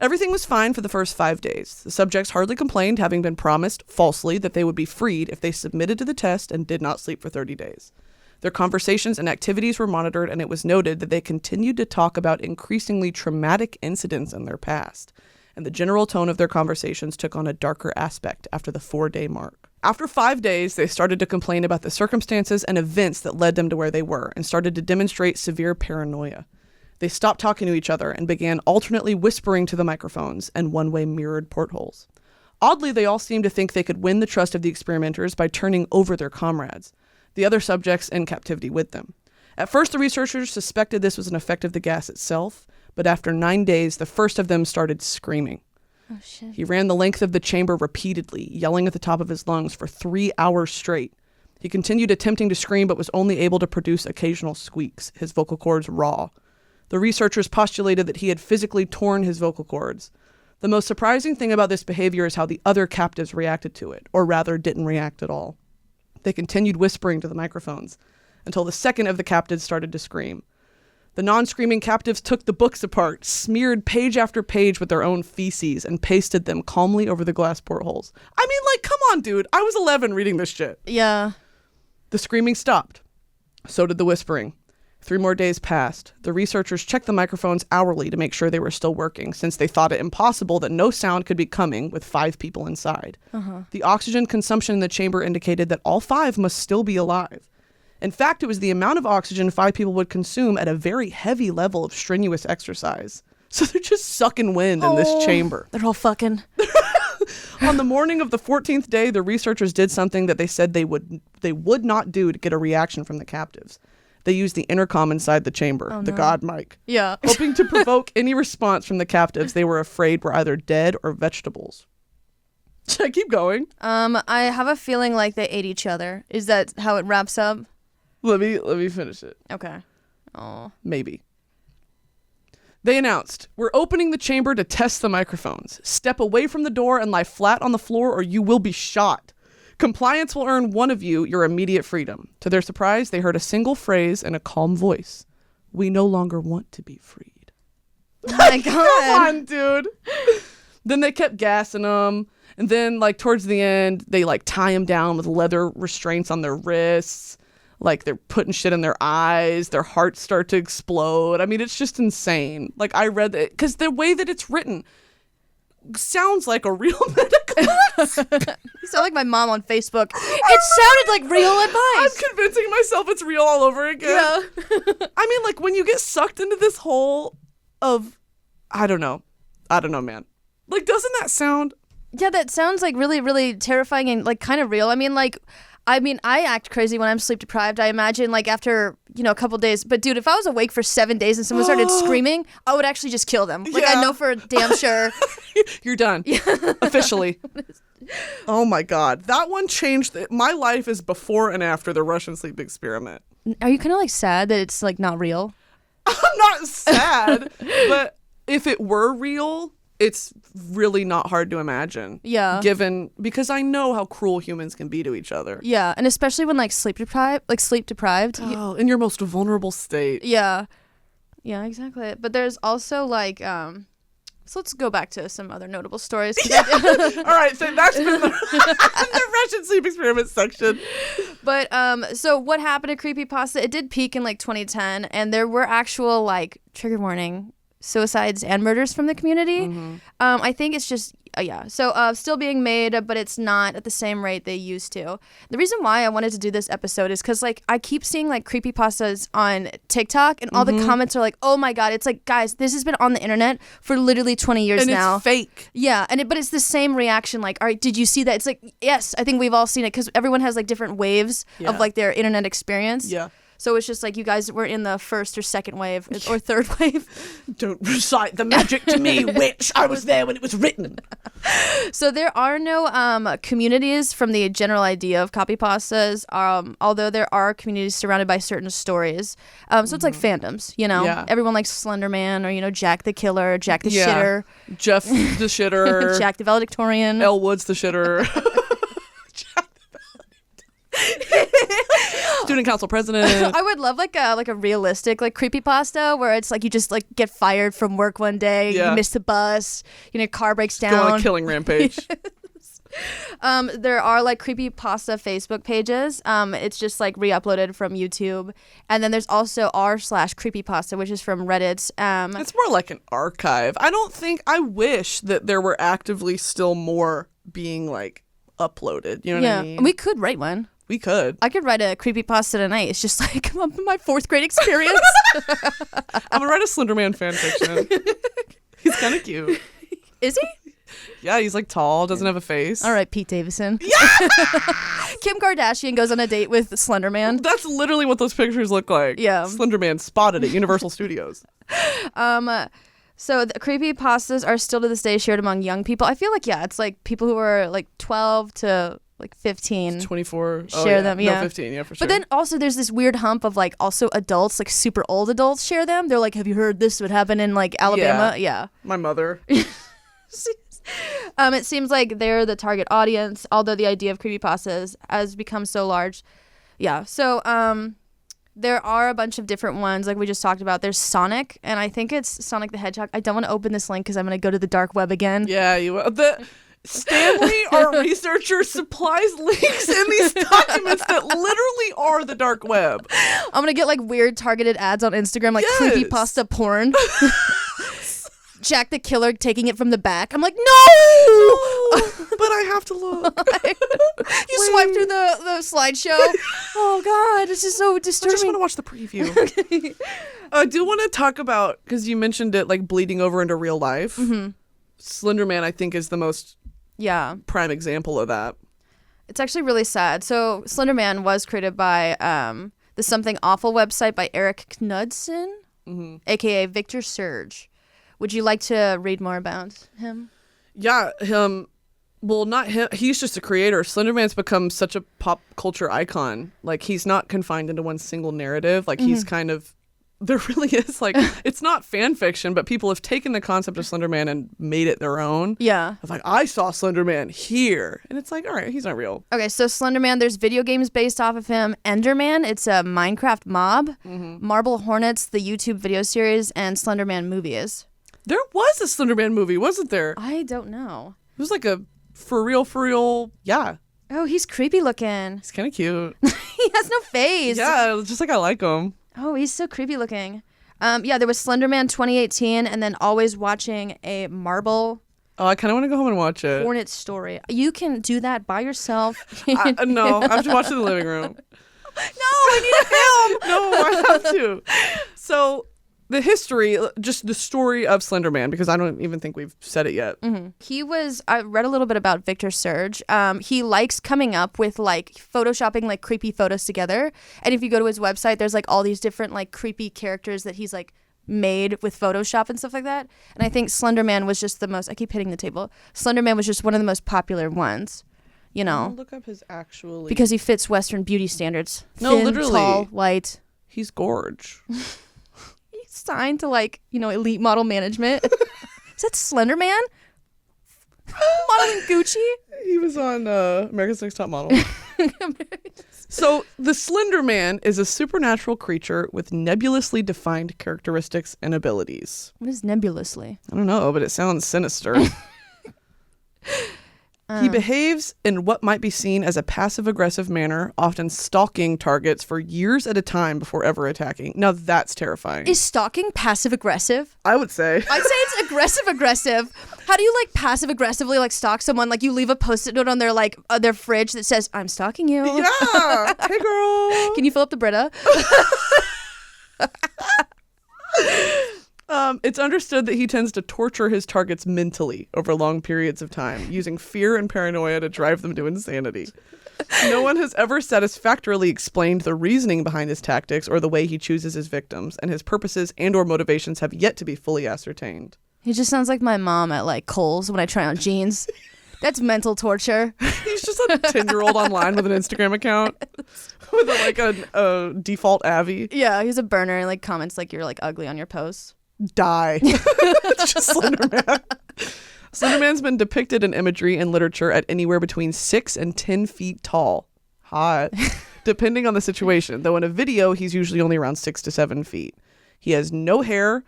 Everything was fine for the first 5 days. The subjects hardly complained, having been promised, falsely, that they would be freed if they submitted to the test and did not sleep for 30 days. Their conversations and activities were monitored, and it was noted that they continued to talk about increasingly traumatic incidents in their past. And the general tone of their conversations took on a darker aspect after the 4-day mark. After 5 days, they started to complain about the circumstances and events that led them to where they were and started to demonstrate severe paranoia. They stopped talking to each other and began alternately whispering to the microphones and one-way mirrored portholes. Oddly, they all seemed to think they could win the trust of the experimenters by turning over their comrades, the other subjects in captivity with them. At first, the researchers suspected this was an effect of the gas itself, but after 9 days, the first of them started screaming. Oh, shit. He ran the length of the chamber repeatedly, yelling at the top of his lungs for 3 hours straight. He continued attempting to scream, but was only able to produce occasional squeaks, his vocal cords raw. The researchers postulated that he had physically torn his vocal cords. The most surprising thing about this behavior is how the other captives reacted to it, or rather didn't react at all. They continued whispering to the microphones until the second of the captives started to scream. The non-screaming captives took the books apart, smeared page after page with their own feces, and pasted them calmly over the glass portholes. I mean, like, come on, dude. I was 11 reading this shit. Yeah. The screaming stopped. So did the whispering. 3 more days passed. The researchers checked the microphones hourly to make sure they were still working, since they thought it impossible that no sound could be coming with 5 people inside. The oxygen consumption in the chamber indicated that all 5 must still be alive. In fact, it was the amount of oxygen 5 people would consume at a very heavy level of strenuous exercise. So they're just sucking wind in this chamber. They're all fucking. On the morning of the 14th day, the researchers did something that they said they would not do to get a reaction from the captives. They used the intercom inside the chamber, the God mic. Yeah. Hoping to provoke any response from the captives they were afraid were either dead or vegetables. Should I keep going? I have a feeling like they ate each other. Is that how it wraps up? Let me finish it. Okay. Oh. Maybe. They announced, "We're opening the chamber to test the microphones. Step away from the door and lie flat on the floor or you will be shot. Compliance will earn one of you your immediate freedom." To their surprise, they heard a single phrase in a calm voice. "We no longer want to be freed." Oh my God. Come on, dude. Then they kept gassing them. And then, like, towards the end, they, like, tie them down with leather restraints on their wrists. Like, they're putting shit in their eyes. Their hearts start to explode. I mean, it's just insane. Like, I read it because the way that it's written sounds like a real medical lesson. You sound like my mom on Facebook. It sounded like real advice. I'm convincing myself it's real all over again. Yeah. I mean, like, when you get sucked into this hole of, I don't know, man. Like, doesn't that sound... Yeah, that sounds like really, really terrifying and like kind of real. I mean, like, I mean, I act crazy when I'm sleep deprived. I imagine like after, a couple days. But dude, if I was awake for 7 days and someone started screaming, I would actually just kill them. Like I know for damn sure. You're done. Officially. Oh my God. That one changed. My life is before and after the Russian sleep experiment. Are you kind of like sad that it's like not real? I'm not sad, but if it were real, it's really not hard to imagine. Yeah. Because I know how cruel humans can be to each other. Yeah, and especially when like sleep deprived. Oh, in your most vulnerable state. Yeah. Yeah, exactly. But there's also like so let's go back to some other notable stories. All right, so that's been the Russian sleep experiment section. But so what happened to Creepypasta? It did peak in like 2010, and there were actual like trigger warning suicides and murders from the community. I think it's just still being made, but it's not at the same rate they used to. The reason why I wanted to do this episode is because like I keep seeing like creepypastas on TikTok, and all the comments are like, oh my God, it's like, guys, this has been on the internet for literally 20 years now. It's fake. Yeah, but it's the same reaction, like, all right, did you see that? It's like, yes, I think we've all seen it, because everyone has like different waves of like their internet experience. Yeah. So it's just like you guys were in the first or second wave or third wave. Don't recite the magic to me, witch. I was there when it was written. So there are no communities from the general idea of copypastas, although there are communities surrounded by certain stories. So it's like fandoms, Yeah. Everyone likes Slenderman, or, Jack the Killer, Jack the Shitter. Jeff the Shitter. Jack the Valedictorian. Elle Woods the Shitter. Student council president. I would love like a realistic like creepypasta where it's like you just like get fired from work one day, you miss the bus, your car breaks down. Go on a killing rampage. There are like creepypasta Facebook pages. It's just like re-uploaded from YouTube, and then there's also r/creepypasta, which is from Reddit. It's more like an archive. I wish that there were actively still more being like uploaded. You know what I mean? We could write one. We could. I could write a creepypasta tonight. It's just like my fourth grade experience. I'm gonna write a Slenderman fan fiction. He's kind of cute. Is he? Yeah, he's like tall, doesn't have a face. All right, Pete Davidson. Yeah! Kim Kardashian goes on a date with Slenderman. That's literally what those pictures look like. Yeah. Slenderman spotted at Universal Studios. So the creepypastas are still to this day shared among young people. I feel like, it's like people who are like 12 to like 15. 24. Share them, yeah. No, 15, yeah, for sure. But then also there's this weird hump of like also adults, like super old adults share them. They're like, have you heard this would happen in like Alabama? Yeah. My mother. It seems like they're the target audience, although the idea of creepypastas has become so large. Yeah. So there are a bunch of different ones, like we just talked about. There's Sonic, and I think it's Sonic the Hedgehog. I don't want to open this link because I'm going to go to the dark web again. Yeah, you will. Stanley, our researcher, supplies links in these documents that literally are the dark web. I'm going to get like weird targeted ads on Instagram, like creepypasta porn. Jack the Killer taking it from the back. I'm like, no! But I have to look. You swipe through the slideshow. Oh, God, this is so disturbing. I just want to watch the preview. Okay. I do want to talk about, because you mentioned it like bleeding over into real life. Mm-hmm. Slenderman, I think, is the most prime example of that. It's actually really sad. So Slenderman was created by the Something Awful website by Eric Knudsen, a.k.a. Victor Surge. Would you like to read more about him? Yeah, him. Well, not him. He's just a creator. Slenderman's become such a pop culture icon. Like, he's not confined into one single narrative. Like, he's kind of... There really is, like... It's not fan fiction, but people have taken the concept of Slenderman and made it their own. Yeah. Of like, I saw Slenderman here. And it's like, all right, he's not real. Okay, so Slenderman, there's video games based off of him. Enderman, it's a Minecraft mob. Marble Hornets, the YouTube video series, and Slenderman movies. There was a Slenderman movie, wasn't there? I don't know. It was like a for real, yeah. Oh, he's creepy looking. He's kind of cute. He has no face. Yeah, just like I like him. Oh, he's so creepy looking. There was Slenderman 2018, and then Always Watching a Marble. Oh, I kind of want to go home and watch it. Hornet story. You can do that by yourself. No, I have to watch it in the living room. No, I need a film. No, I have to. So... the history, just the story of Slenderman, because I don't even think we've said it yet. I read a little bit about Victor Surge. He likes coming up with like photoshopping like creepy photos together. And if you go to his website, there's like all these different like creepy characters that he's like made with Photoshop and stuff like that. And I think Slenderman was just the most, I keep hitting the table. Slenderman was just one of the most popular ones, you know. I'll look up his actually. Because he fits Western beauty standards. No, Thin, literally. tall, white. He's gorge. He's signed to like, you know, elite model management. Is that Slenderman? Modeling Gucci? He was on America's Next Top Model. So the Slender Man is a supernatural creature with nebulously defined characteristics and abilities. What is nebulously? I don't know, but it sounds sinister. He behaves in what might be seen as a passive-aggressive manner, often stalking targets for years at a time before ever attacking. Now that's terrifying. Is stalking passive-aggressive? I would say. I'd say it's aggressive-aggressive. How do you like passive-aggressively like stalk someone? Like you leave a Post-it note on their like their fridge that says, "I'm stalking you." Yeah. Hey, girl. Can you fill up the Brita? It's understood that he tends to torture his targets mentally over long periods of time, using fear and paranoia to drive them to insanity. No one has ever satisfactorily explained the reasoning behind his tactics or the way he chooses his victims, and his purposes and or motivations have yet to be fully ascertained. He just sounds like my mom at like Kohl's when I try on jeans. That's mental torture. He's just a 10-year-old online with an Instagram account with a default Avi. Yeah, he's a burner and like comments like you're like ugly on your posts. Die. It's just Slenderman. Slenderman's been depicted in imagery and literature at anywhere between 6 and 10 feet tall. Hot. Depending on the situation, though in a video, he's usually only around 6 to 7 feet. He has no hair,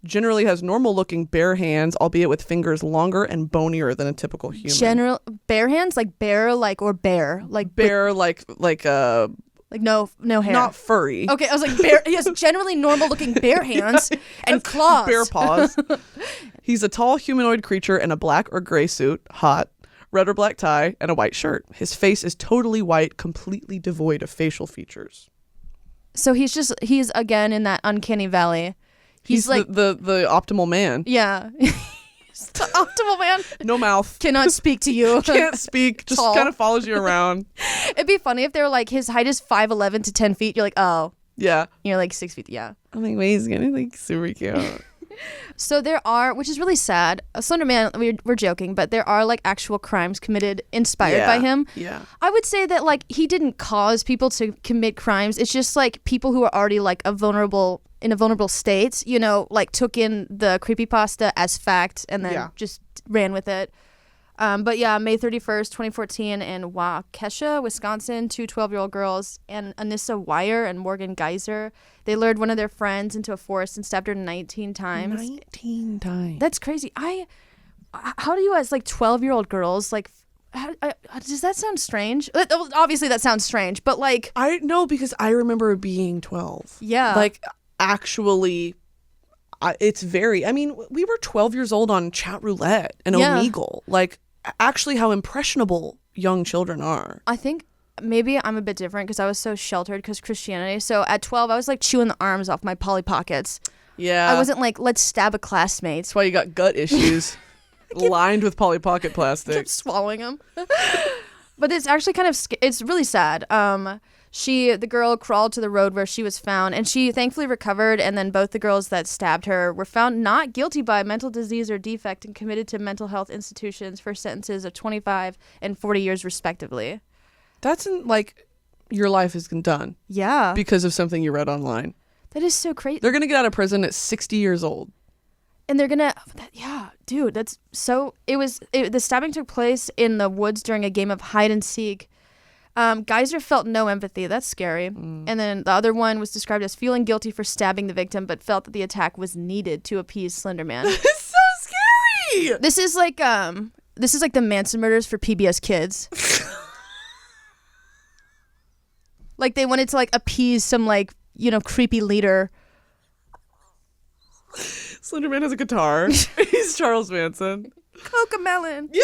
generally has normal-looking bare hands, albeit with fingers longer and bonier than a typical human. Bare hands? Like bare, like, or bear? Like Bare, like no hair. not furry. Okay, I was like, bear. He has generally normal-looking bare hands and claws. Bare paws. He's a tall humanoid creature in a black or gray suit, hot, red or black tie, and a white shirt. His face is totally white, completely devoid of facial features. So he's again in that uncanny valley. He's like the optimal man. Yeah. He's the optimal man. No mouth. Cannot speak to you. Can't speak. Just kind of follows you around. It'd be funny if they were like, his height is 5'11" to 10 feet. You're like, oh. Yeah. You're like 6 feet. Yeah. I'm like, wait, he's getting like super cute. So there are, which is really sad. Slenderman, we're joking, but there are like actual crimes committed inspired by him. Yeah. I would say that like he didn't cause people to commit crimes. It's just like people who are already like in a vulnerable state, you know, like took in the creepypasta as fact and then just ran with it. But yeah, May 31st, 2014 in Waukesha, Wisconsin, 2 12-year-old girls, and Anissa Wire and Morgan Geyser, they lured one of their friends into a forest and stabbed her 19 times. 19 times. That's crazy. How do you as like 12-year-old girls, like, does that sound strange? Obviously that sounds strange, but like. No, because I remember being 12. Yeah. Like actually, it's very, I mean, we were 12 years old on Chat Roulette and Omegle. Like, actually how impressionable young children are. I think maybe I'm a bit different because I was so sheltered because Christianity. So at 12, I was like chewing the arms off my Polly Pockets. Yeah. I wasn't like, let's stab a classmate. That's why you got gut issues. Lined with Polly Pocket plastic. Kept swallowing them. But it's actually kind of, it's really sad. The girl crawled to the road where she was found, and she thankfully recovered, and then both the girls that stabbed her were found not guilty by mental disease or defect and committed to mental health institutions for sentences of 25 and 40 years respectively. That's like your life is done. Yeah. Because of something you read online. That is so crazy. They're going to get out of prison at 60 years old. And they're going to, dude, that's so, the stabbing took place in the woods during a game of hide and seek. Geyser felt no empathy. That's scary. And then the other one was described as feeling guilty for stabbing the victim, but felt that the attack was needed to appease Slenderman. It's so scary. This is like the Manson murders for PBS Kids. Like they wanted to like appease some like, you know, creepy leader. Slenderman has a guitar. He's Charles Manson. Cocomelon. Yeah.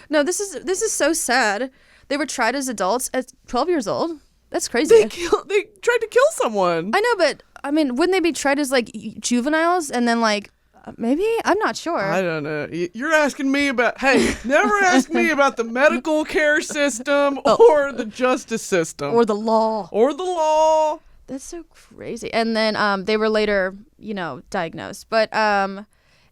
No, this is so sad. They were tried as adults at 12 years old. That's crazy. They tried to kill someone. I know, but I mean, wouldn't they be tried as like juveniles and then like maybe? I'm not sure. I don't know. You're asking me about. Hey, never ask me about the medical care system or the justice system or the law. That's so crazy. And then they were later, diagnosed, but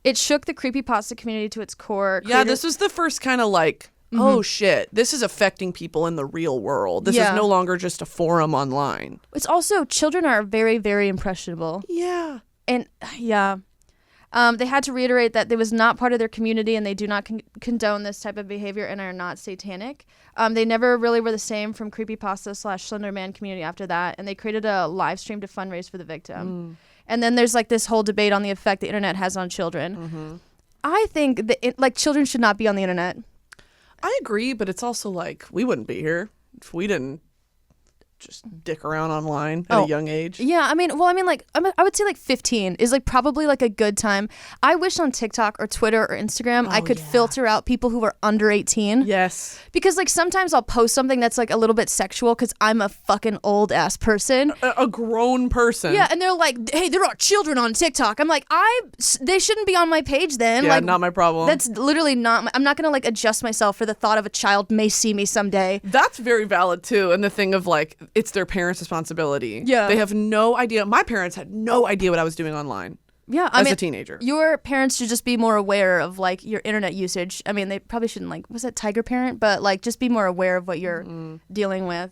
it shook the creepypasta community to its core. Yeah, this was the first kind of like, oh shit, this is affecting people in the real world. This is no longer just a forum online. It's also, children are very, very impressionable. Yeah. And they had to reiterate that it was not part of their community and they do not condone this type of behavior and are not satanic. They never really were the same from Creepypasta / Slenderman community after that. And they created a live stream to fundraise for the victim. And then there's like this whole debate on the effect the internet has on children. I think that children should not be on the internet. I agree, but it's also like we wouldn't be here if we didn't just dick around online at a young age. Yeah, I would say like 15 is like probably like a good time. I wish on TikTok or Twitter or Instagram I could filter out people who are under 18. Yes. Because like sometimes I'll post something that's like a little bit sexual because I'm a fucking old ass person. A grown person. Yeah, and they're like, hey, there are children on TikTok. I'm like, they shouldn't be on my page then. Yeah, like, not my problem. That's literally not, I'm not going to like adjust myself for the thought of a child may see me someday. That's very valid too. And the thing of like, it's their parents' responsibility. Yeah. They have no idea. My parents had no idea what I was doing online. Yeah, as a teenager. Your parents should just be more aware of like your internet usage. I mean, they probably shouldn't like, was that Tiger Parent? But like just be more aware of what you're dealing with.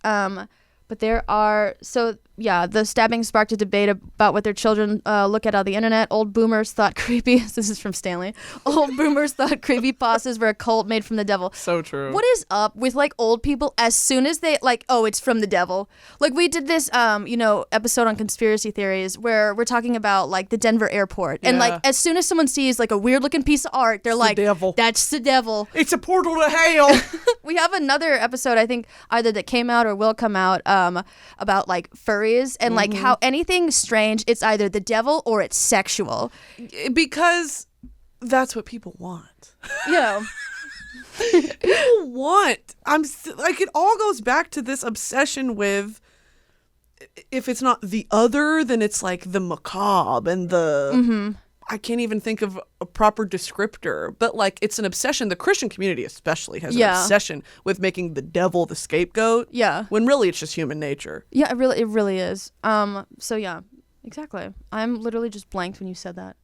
But there are, the stabbing sparked a debate about what their children look at on the internet. Old boomers thought this is from Stanley. Old boomers thought creepypastas were a cult made from the devil. So true. What is up with like old people as soon as they like, oh, it's from the devil? Like we did this, episode on conspiracy theories where we're talking about like the Denver airport. And like as soon as someone sees like a weird looking piece of art, they're like, the devil. That's the devil. It's a portal to hell. We have another episode, I think either that came out or will come out, about like furries and like how anything strange, it's either the devil or it's sexual. Because that's what people want. People want. It all goes back to this obsession with, if it's not the other, then it's like the macabre and the... I can't even think of a proper descriptor, but like it's an obsession. The Christian community especially has an obsession with making the devil the scapegoat. Yeah. When really it's just human nature. Yeah, it really is. So yeah, exactly. I'm literally just blanked when you said that.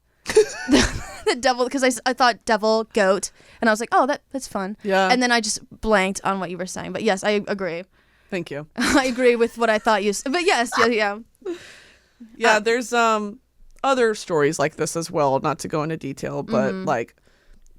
The devil, because I thought devil, goat, and I was like, oh, that's fun. Yeah. And then I just blanked on what you were saying. But yes, I agree. Thank you. I agree with what I thought you said. But yes, yeah. Yeah, there's other stories like this as well, not to go into detail, but like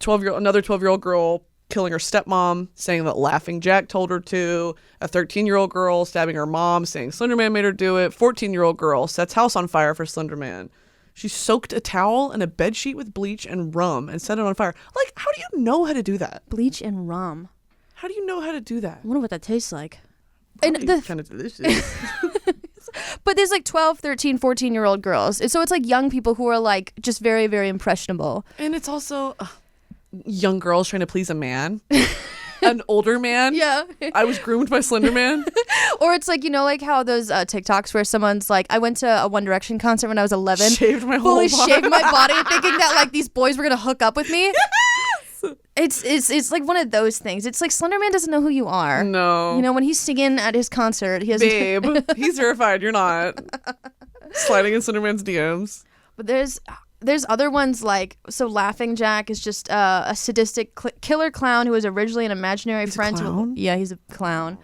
another 12-year-old girl killing her stepmom, saying that Laughing Jack told her to, a 13-year-old girl stabbing her mom, saying Slenderman made her do it, 14-year-old girl sets house on fire for Slenderman. She soaked a towel and a bedsheet with bleach and rum and set it on fire. Like, how do you know how to do that? Bleach and rum. How do you know how to do that? I wonder what that tastes like. Probably and kind of delicious. But there's like 12, 13, 14-year-old girls. So it's like young people who are like just very, very impressionable. And it's also young girls trying to please a man. An older man. Yeah. I was groomed by Slenderman. Or it's like, like how those TikToks where someone's like, I went to a One Direction concert when I was 11. Shaved my whole body. Fully shaved my body thinking that like these boys were going to hook up with me. Yes! It's like one of those things. It's like Slenderman doesn't know who you are. No. When he's singing at his concert, he has Babe, he's verified. You're not. Sliding in Slenderman's DMs. But there's other ones like, so Laughing Jack is just a sadistic killer clown who was originally an imaginary friend. Clown? Yeah, he's a clown.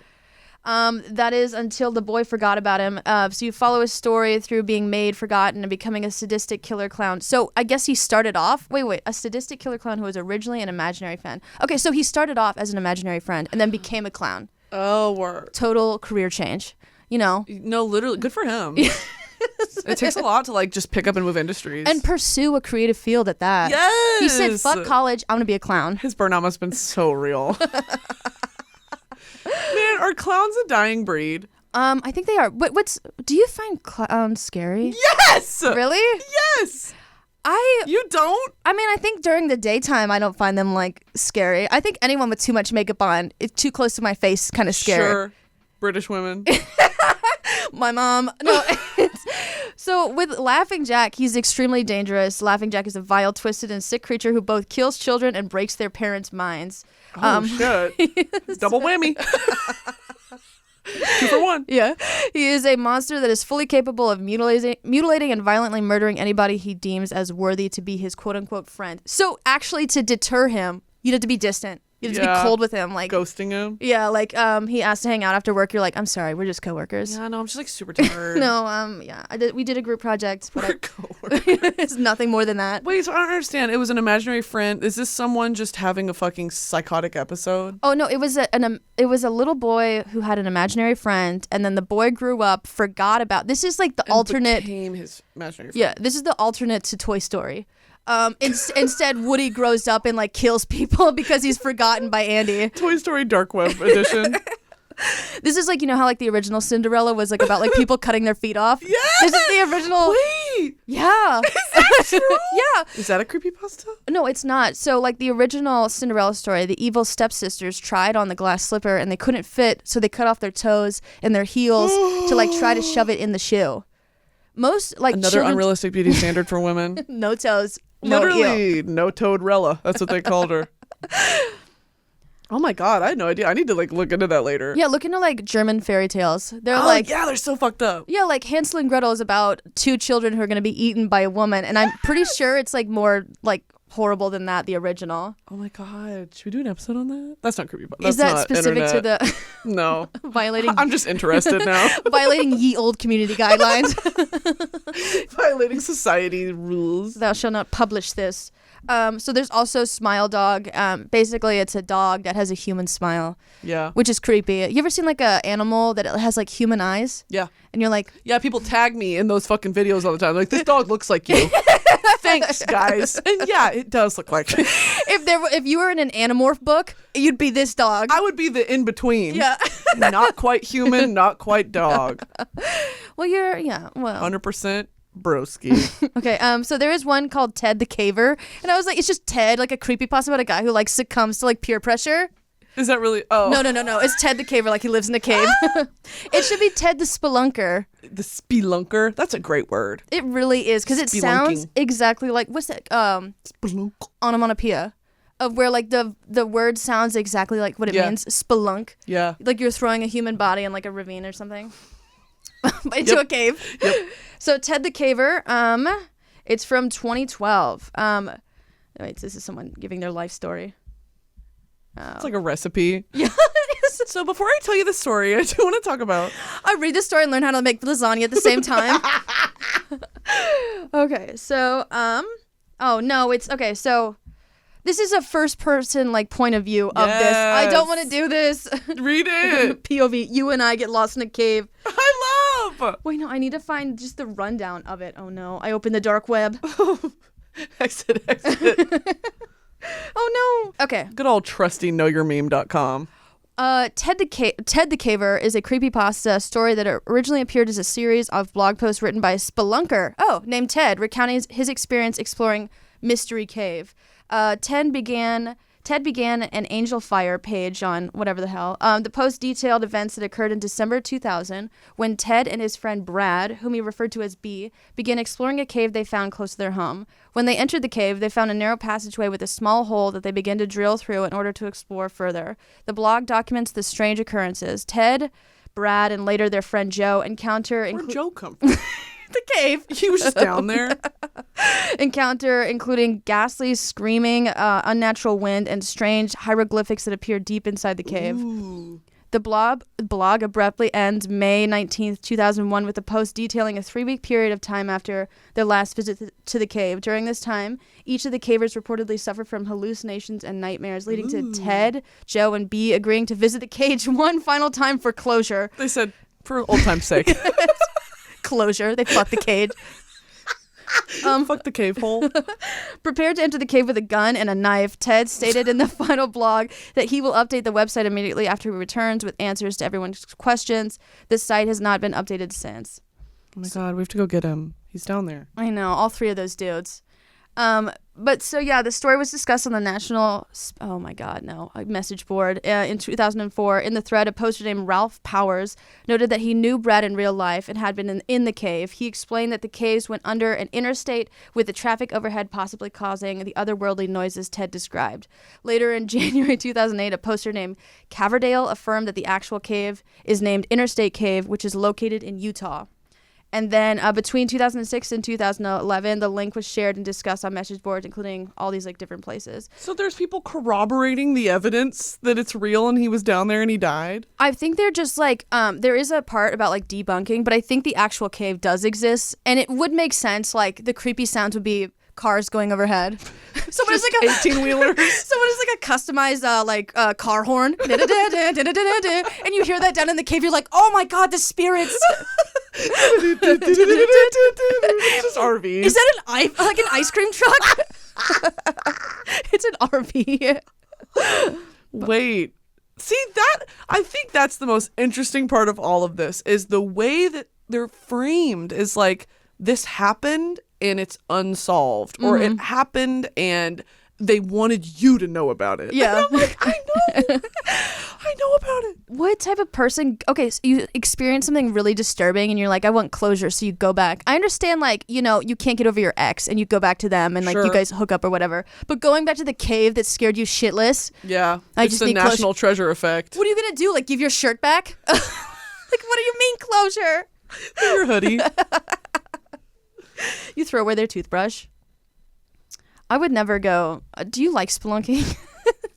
That is until the boy forgot about him. So you follow his story through being made, forgotten, and becoming a sadistic killer clown. So I guess he started off, a sadistic killer clown who was originally an imaginary friend. Okay, so he started off as an imaginary friend and then became a clown. Oh, word. Total career change, No, literally, good for him. It takes a lot to like just pick up and move industries. And pursue a creative field at that. Yes! He said, fuck college, I'm going to be a clown. His burnout must have been so real. Man, are clowns a dying breed? I think they are. Do you find clowns scary? Yes! Really? Yes! You don't? I mean, I think during the daytime, I don't find them like scary. I think anyone with too much makeup on, it's too close to my face, kind of scary. Sure. British women. My mom. No. So with Laughing Jack, he's extremely dangerous. Laughing Jack is a vile, twisted, and sick creature who both kills children and breaks their parents' minds. Shit. Double whammy. 2 for 1. Yeah. He is a monster that is fully capable of mutilating and violently murdering anybody he deems as worthy to be his quote-unquote friend. So actually, to deter him, you'd have to be distant. You have to be cold with him, like ghosting him. Yeah, like he asked to hang out after work. You're like, I'm sorry, we're just coworkers. Yeah, no, I'm just like super tired. No, yeah, we did a group project, but coworkers. It's nothing more than that. Wait, so I don't understand. It was an imaginary friend. Is this someone just having a fucking psychotic episode? Oh no, it was a little boy who had an imaginary friend, and then the boy grew up, forgot about. This is like the alternate. Became his imaginary friend. Yeah, this is the alternate to Toy Story. Instead, Woody grows up and like kills people because he's forgotten by Andy. Toy Story Dark Web edition. This is like, you know how like the original Cinderella was like about like people cutting their feet off? Yeah. This is the original. Wait. Yeah. Is that true? Yeah. Is that a creepypasta? No, it's not. So like the original Cinderella story, the evil stepsisters tried on the glass slipper and they couldn't fit, so they cut off their toes and their heels to like try to shove it in the shoe. Most like another unrealistic beauty standard for women. No toes. Literally, no toed Rella. That's what they called her. Oh my god, I had no idea. I need to like look into that later. Yeah, look into like German fairy tales. They're like, yeah, they're so fucked up. Yeah, like Hansel and Gretel is about 2 children who are going to be eaten by a woman, and I'm pretty sure it's like more like horrible than that, the original. Oh my god, should we do an episode on that? That's not creepypasta. Is that not specific internet. to the No. violating? I'm just interested now. Violating ye old community guidelines. Violating society rules. Thou shalt not publish this. So there's also Smile Dog. Basically, it's a dog that has a human smile. Yeah. Which is creepy. You ever seen like a animal that has like human eyes? Yeah. And you're like, yeah, people tag me in those fucking videos all the time. Like, this dog looks like you. Thanks, guys. And yeah, it does look like me. If you were in an Animorph book, you'd be this dog. I would be the in between. Yeah. Not quite human, not quite dog. Well, 100%. Broski. Okay, so there is one called Ted the Caver, and I was like, it's just Ted, like a creepypasta about a guy who like succumbs to like peer pressure. Is that really? Oh. No. It's Ted the Caver, like he lives in a cave. It should be Ted the Spelunker. The spelunker? That's a great word. It really is, because it sounds exactly like, what's that? Spelunk. Onomatopoeia. Of where like the word sounds exactly like what it means. Spelunk. Yeah. Like you're throwing a human body in like a ravine or something. Into a cave. Yep. So Ted the Caver, it's from 2012. Wait, this is someone giving their life story. It's like a recipe. Yeah. So before I tell you the story, I do want to talk about... I read this story and learn how to make lasagna at the same time. Okay, so, oh no, it's, okay, so this is a first person like point of view of this. I don't want to do this. Read it. POV, you and I get lost in a cave. I love. Wait, no, I need to find just the rundown of it. Oh no, I opened the dark web. Exit. Oh no. Okay. Good old trusty knowyourmeme.com. Ted the Caver is a creepypasta story that originally appeared as a series of blog posts written by a spelunker, named Ted, recounting his experience exploring Mystery Cave. Ted began an Angel Fire page on whatever the hell. The post detailed events that occurred in December 2000 when Ted and his friend Brad, whom he referred to as B, began exploring a cave they found close to their home. When they entered the cave, they found a narrow passageway with a small hole that they began to drill through in order to explore further. The blog documents the strange occurrences. Ted, Brad, and later their friend Joe encounter... Where'd Joe come from? The cave. He was just down there. Encounter including ghastly screaming, unnatural wind, and strange hieroglyphics that appear deep inside the cave. Ooh. The blog abruptly ends May 19th, 2001 with a post detailing a 3-week period of time after their last visit to the cave. During this time, each of the cavers reportedly suffered from hallucinations and nightmares, leading to Ted, Joe, and B agreeing to visit the cage one final time for closure. They said, for old time's sake. Closure. They fucked the cage. Fuck the cave hole. Prepared to enter the cave with a gun and a knife, Ted stated in the final blog that he will update the website immediately after he returns with answers to everyone's questions. The site has not been updated since. Oh my god, we have to go get him. He's down there. I know, all 3 of those dudes. But so yeah, the story was discussed on the national, message board in 2004. In the thread, a poster named Ralph Powers noted that he knew Brad in real life and had been in the cave. He explained that the caves went under an interstate with the traffic overhead possibly causing the otherworldly noises Ted described. Later in January 2008, a poster named Caverdale affirmed that the actual cave is named Interstate Cave, which is located in Utah. And then between 2006 and 2011, the link was shared and discussed on message boards, including all these like different places. So there's people corroborating the evidence that it's real and he was down there and he died? I think they're just like, there is a part about like debunking, but I think the actual cave does exist. And it would make sense, like the creepy sounds would be cars going overhead. Someone is like a 18-wheelers. Someone is like a customized car horn. And you hear that down in the cave, you're like, oh my god, the spirits. It's just RVs. Is that an ice cream truck? It's an RV. Wait. See, that I think that's the most interesting part of all of this is the way that they're framed is like this happened and it's unsolved, or it happened and they wanted you to know about it. Yeah. And I'm like, I know. I know about it. What type of person, okay, so you experience something really disturbing and you're like, I want closure, so you go back. I understand, like, you know, you can't get over your ex and you go back to them and like Sure. you guys hook up or whatever. But going back to the cave that scared you shitless. Yeah. I It's just the need national treasure effect. What are you going to do? Like give your shirt back? Like, what do you mean closure? Your hoodie. You throw away their toothbrush. I would never go. Do you like spelunking?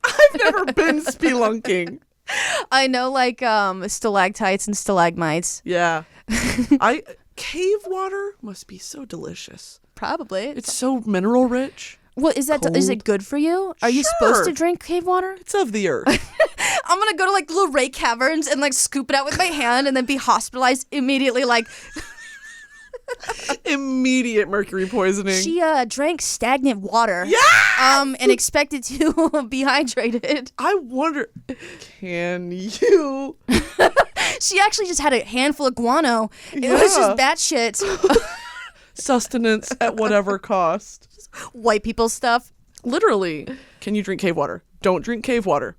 I've never been spelunking. I know, like stalactites and stalagmites. Yeah. Cave water must be so delicious. Probably. It's so mineral rich. Well, is cold. it good for you? Are you supposed to Sure. drink cave water? It's of the earth. I'm gonna go to like little Ray caverns and like scoop it out with my hand and then be hospitalized immediately. Like Immediate mercury poisoning. she drank stagnant water. Yeah. And expected to be hydrated. I wonder, can you? She actually just had a handful of guano. It was just batshit. Sustenance at whatever cost. White people stuff. Literally. Can you drink cave water? Don't drink cave water.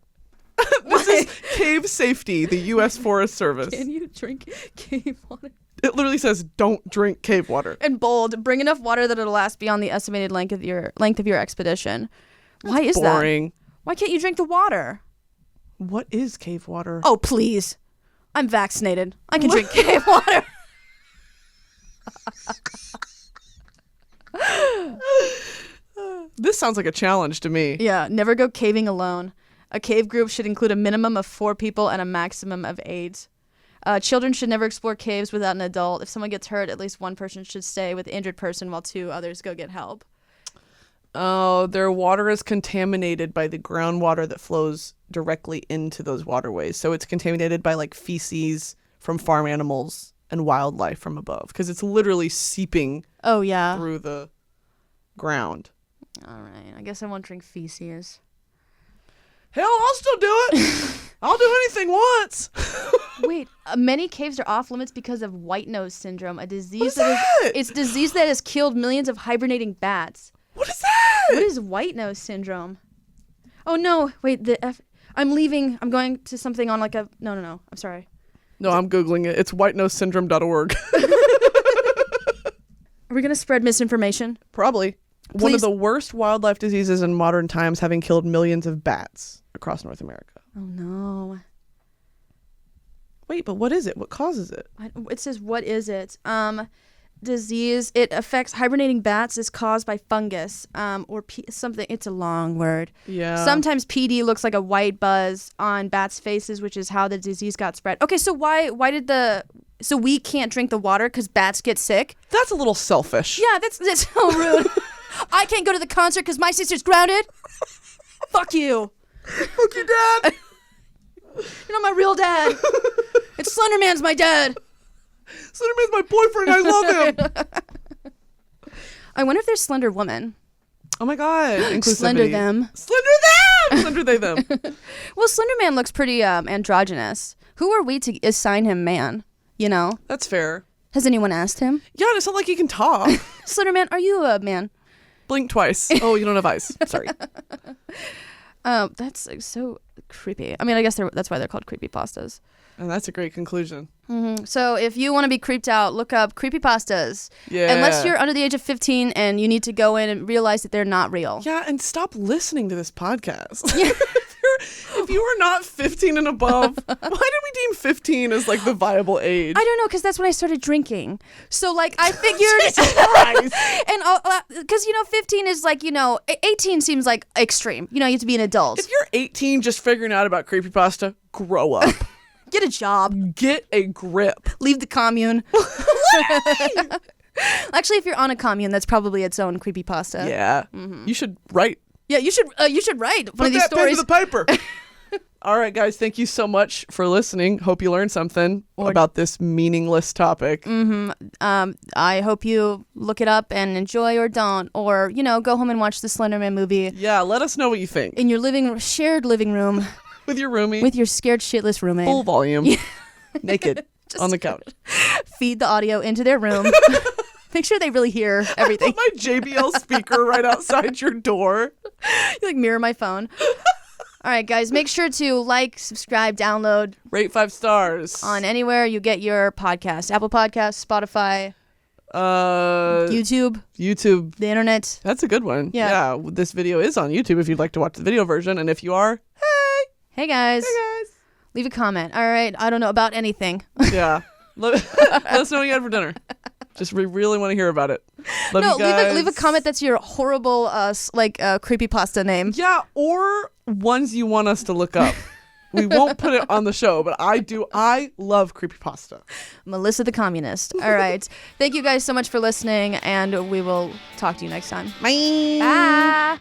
This is cave safety, the U.S. Forest Service. Can you drink cave water? It literally says, don't drink cave water. And bold, bring enough water that it'll last beyond the estimated length of your expedition. Why is Boring. that? Why can't you drink the water? What is cave water? Oh, please. I'm vaccinated. I can drink cave water. This sounds like a challenge to me. Yeah, never go caving alone. A cave group should include a minimum of 4 people and a maximum of 8. Children should never explore caves without an adult. If someone gets hurt, at least one person should stay with the injured person while 2 others go get help. Oh, their water is contaminated by the groundwater that flows directly into those waterways. So it's contaminated by like feces from farm animals and wildlife from above because it's literally seeping Oh, yeah. through the ground. All right. I guess I won't drink feces. Hell, I'll still do it. I'll do anything once. Wait, many caves are off limits because of white nose syndrome, a disease What is that? it's a disease that has killed millions of hibernating bats. What is that? What is white nose syndrome? Oh no, wait, I'm leaving. I'm going to something on like a no. I'm sorry. No, I'm Googling it. It's whitenosesyndrome.org. Are we going to spread misinformation? Probably. One of Please. the worst wildlife diseases in modern times, having killed millions of bats across North America. Oh no. Wait, but what is it? What causes it? It says what is it? Disease. It affects hibernating bats. Is caused by fungus. Or something. It's a long word. Yeah. Sometimes PD looks like a white buzz on bats' faces, which is how the disease got spread. Okay, so why did so we can't drink the water because bats get sick? That's a little selfish. Yeah, that's so rude. I can't go to the concert because my sister's grounded. Fuck you. Fuck your dad. You're not my real dad. It's Slenderman's my dad. Slenderman's my boyfriend. I love him. I wonder if there's Slender Woman. Oh my god. Inclusivity. Slender them. Slender them. Slender they them. Well, Slenderman looks pretty androgynous. Who are we to assign him man? You know? That's fair. Has anyone asked him? Yeah, it's not like he can talk. Slenderman, are you a man? Blink twice. Oh, you don't have eyes. Sorry. That's so creepy. I mean, I guess that's why they're called creepypastas. And that's a great conclusion. Mm-hmm. So if you want to be creeped out, look up creepypastas. Yeah. Unless you're under the age of 15 and you need to go in and realize that they're not real. Yeah, and stop listening to this podcast. If you are not 15 and above, why did we deem 15 as like the viable age? I don't know, because that's when I started drinking. So like I figured, and because 15 is like 18 seems like extreme. You have to be an adult. If you're 18 just figuring out about creepypasta, grow up. Get a job. Get a grip. Leave the commune. Actually, if you're on a commune, that's probably its own creepypasta. Yeah. You should write. Yeah, you should write one of these Put that pen stories. to the paper. All right, guys, thank you so much for listening. Hope you learned something about this meaningless topic. I hope you look it up and enjoy or don't, or go home and watch the Slenderman movie Yeah, let us know what you think. in your shared living room With your roomie. with your scared shitless roommate. full volume. Naked. On the couch. Feed the audio into their room. Make sure they really hear everything. Put my JBL speaker right outside your door. You mirror my phone. All right, guys, make sure to like, subscribe, download Rate 5 stars. on anywhere you get your podcast. Apple Podcasts, Spotify, YouTube, the internet. That's a good one. Yeah. This video is on YouTube if you'd like to watch the video version. And if you are, Hey, guys. hey guys. Leave a comment. All right, I don't know about anything. Yeah. Let us know what you had for dinner. Just we really want to hear about it. Love you guys. Leave a comment that's your horrible creepypasta name. Yeah, or ones you want us to look up. We won't put it on the show, but I love creepypasta. Melissa the Communist. All right. Thank you guys so much for listening, and we will talk to you next time. Bye. Bye.